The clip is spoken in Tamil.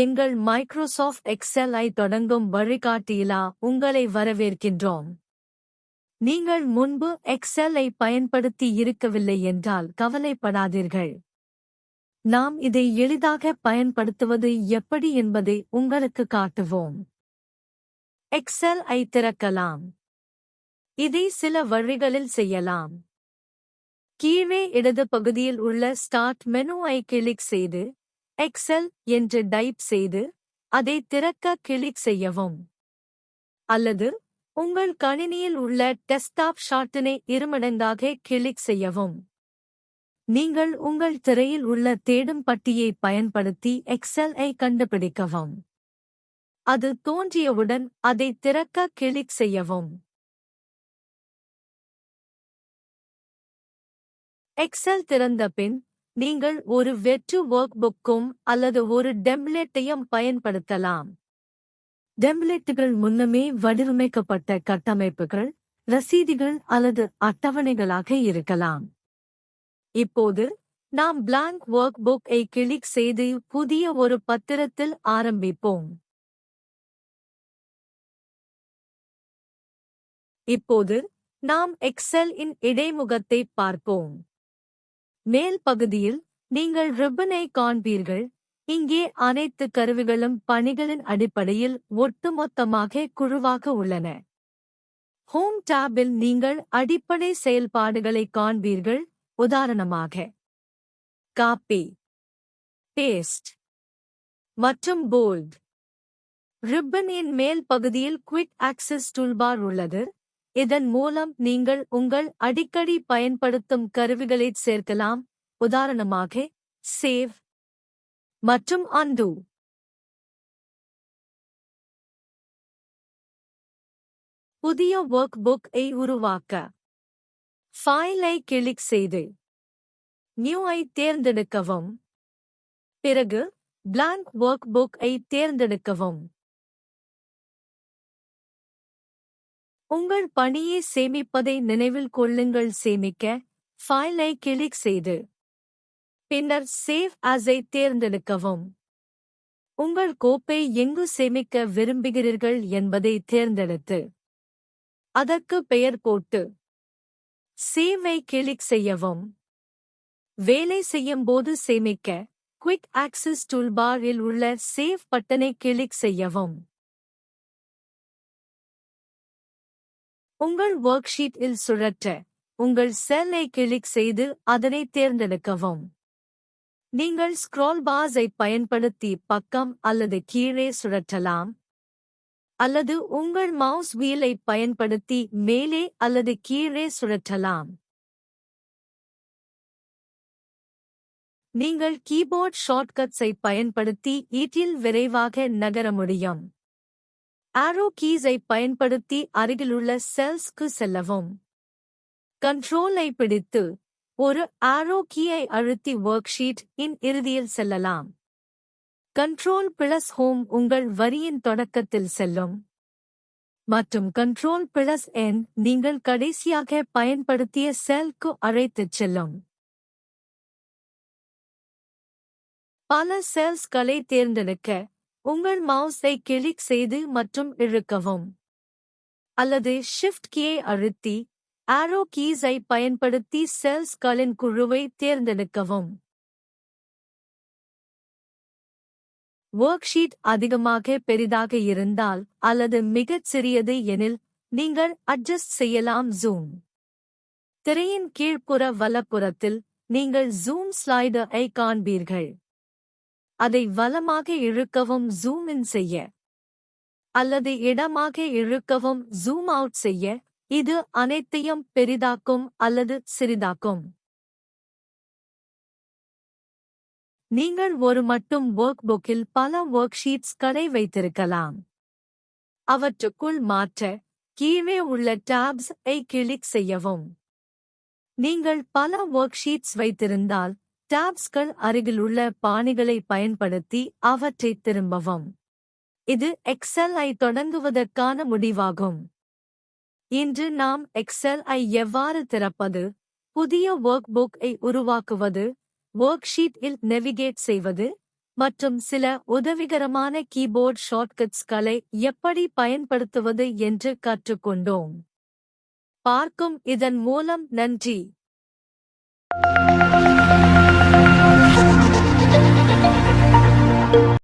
எங்கள் மைக்ரோசாஃப்ட் எக்ஸெல் ஐ தொடங்கும் வழிகாட்டியிலா உங்களை வரவேற்கின்றோம். நீங்கள் முன்பு எக்ஸெல் ஐ பயன்படுத்தி இருக்கவில்லை என்றால் கவலைப்படாதீர்கள். நாம் இதை எளிதாக பயன்படுத்துவது எப்படி என்பதை உங்களுக்கு காட்டுவோம். எக்ஸெல் ஐ திறக்கலாம். இதை சில வழிகளில் செய்யலாம். கீழே இடது பகுதியில் உள்ள ஸ்டார்ட் மெனு ஐ கிளிக் செய்து எக்ஸெல் என்று டைப் செய்து அதை திறக்க கிளிக் செய்யவும். அல்லது உங்கள் கணினியில் உள்ள டெஸ்க்டாப் ஷார்ட்டனை இருமடங்காக கிளிக் செய்யவும். நீங்கள் உங்கள் திரையில் உள்ள தேடும் பட்டியை பயன்படுத்தி எக்ஸெல் ஐ கண்டுபிடிக்கவும். அது தோன்றியவுடன் அதை திறக்க கிளிக் செய்யவும். எக்ஸெல் திறந்த பின் நீங்கள் ஒரு வெற்று ஒர்க்புக்கும் அல்லது ஒரு டெம்ப்ளேட்டையும் பயன்படுத்தலாம். டெம்ப்ளேட்டுகள் முன்னமே வடிவமைக்கப்பட்ட கட்டமைப்புகள், ரசீதுகள் அல்லது அட்டவணைகளாக இருக்கலாம். இப்போது நாம் பிளாங்க் ஒர்க்புக் ஐ கிளிக் செய்து புதிய ஒரு பத்திரத்தில் ஆரம்பிப்போம். இப்போது நாம் எக்ஸெல் இன் இடைமுகத்தை பார்ப்போம். மேல் பகுதியில் நீங்கள் ரிப்பனை காண்பீர்கள். இங்கே அனைத்து கருவிகளும் பணிகளின் அடிப்படையில் ஒட்டுமொத்தமாக குழுவாக உள்ளன. ஹோம் டாபில் நீங்கள் அடிப்படை செயல்பாடுகளை காண்பீர்கள். உதாரணமாக காப்பி, பேஸ்ட் மற்றும் போல்ட். ரிப்பனின் மேல் பகுதியில் குவிக் ஆக்சஸ் டூல்பார் உள்ளது. இதன் மூலம் நீங்கள் உங்கள் அடிக்கடி பயன்படுத்தும் கருவிகளைச் சேர்க்கலாம். உதாரணமாக சேவ் மற்றும் அன்டு. புதிய ஒர்க்புக் ஐ உருவாக்க ஃபைல் ஐ கிளிக் செய்து நியூ ஐ தேர்ந்தெடுக்கவும். பிறகு பிளாங்க் ஒர்க்புக் ஐ தேர்ந்தெடுக்கவும். உங்கள் பணியை சேமிப்பதை நினைவில் கொள்ளுங்கள். சேமிக்க ஃபைல் ஐ கிளிக் செய்து பின்னர் சேவ் ஆஸ் ஐ தேர்ந்தெடுக்கவும். உங்கள் கோப்பை எங்கு சேமிக்க விரும்புகிறீர்கள் என்பதை தேர்ந்தெடுத்து அதற்கு பெயர் போட்டு சேவ் ஐ கிளிக் செய்யவும். வேலை செய்யும்போது சேமிக்க குவிக் ஆக்சஸ் டூல்பாரில் உள்ள சேவ் பட்டனை கிளிக் செய்யவும். உங்கள் ஒர்க்ஷீட் இல் சுழற்ற உங்கள் செல் ஐ கிளிக் செய்து அதனை தேர்ந்தெடுக்கவும். நீங்கள் ஸ்க்ரோல் பார்ஸ் ஐ பயன்படுத்தி பக்கம் அல்லது கீழே சுழற்றலாம். அல்லது உங்கள் மவுஸ் வீல் ஐ பயன்படுத்தி மேலே அல்லது கீழே சுழற்றலாம். நீங்கள் கீபோர்ட் ஷார்ட்கட்ஸ் ஐ பயன்படுத்தி ஈட்டில் விரைவாக நகர முடியும். ஆரோ கீஸ் ஐ பயன்படுத்தி அருகிலுள்ள செல்ஸ்க்கு செல்லவும். கண்ட்ரோல் ஐ பிடித்து ஒரு ஆரோ கீயை அழுத்தி ஒர்க்ஷீட் இன் இறுதியில் செல்லலாம். கண்ட்ரோல் பிளஸ் ஹோம் உங்கள் வரியின் தொடக்கத்தில் செல்லும். மற்றும் கண்ட்ரோல் பிளஸ் என் நீங்கள் கடைசியாக பயன்படுத்திய செல்க்கு அழைத்துச் செல்லும். பல செல்ஸ்களை தேர்ந்தெடுக்க உங்கள் மவுஸை கிளிக் செய்து மற்றும் இழுக்கவும். அல்லது ஷிஃப்ட் கீயை அழுத்தி ஆரோ கீஸ் ஐ பயன்படுத்தி செல்ஸ்களின் குழுவை தேர்ந்தெடுக்கவும். ஒர்க்ஷீட் அதிகமாக பெரிதாக இருந்தால் அல்லது மிகச் சிறியது எனில் நீங்கள் அட்ஜஸ்ட் செய்யலாம். ஜூம். திரையின் கீழ்ப்புற வலப்புறத்தில் நீங்கள் ஜூம் ஸ்லைடர் ஐ காண்பீர்கள். அதை வலமாக இழுக்கவும் ஜூம் இன் செய்ய. அல்லது இடமாக இழுக்கவும் ஜூம் அவுட் செய்ய. இது அனைத்தையும் பெரிதாக்கும் அல்லது சிறிதாக்கும். நீங்கள் ஒரு மட்டும் ஒர்க்புக்கில் பல ஒர்க்ஷீட்ஸ்களை வைத்திருக்கலாம். அவற்றுக்குள் மாற்ற கீழே உள்ள டாப்ஸ் ஐ கிளிக் செய்யவும். நீங்கள் பல ஒர்க்ஷீட்ஸ் வைத்திருந்தால் டாப்ஸ்கள் அருகிலுள்ள பாணிகளை பயன்படுத்தி அவற்றை திரும்பவும். இது எக்ஸெல் ஐ தொடங்குவதற்கான முடிவாகும். இன்று நாம் எக்ஸெல் ஐ எவ்வாறு திறப்பது, புதிய ஒர்க்புக் ஐ உருவாக்குவது, ஒர்க்ஷீட் இல் நேவிகேட் செய்வது, மற்றும் சில உதவிகரமான கீபோர்ட் ஷார்ட்கட்ஸ்களை எப்படி பயன்படுத்துவது என்று கற்றுக்கொண்டோம். பார்க்கும் இதன் மூலம் நன்றி.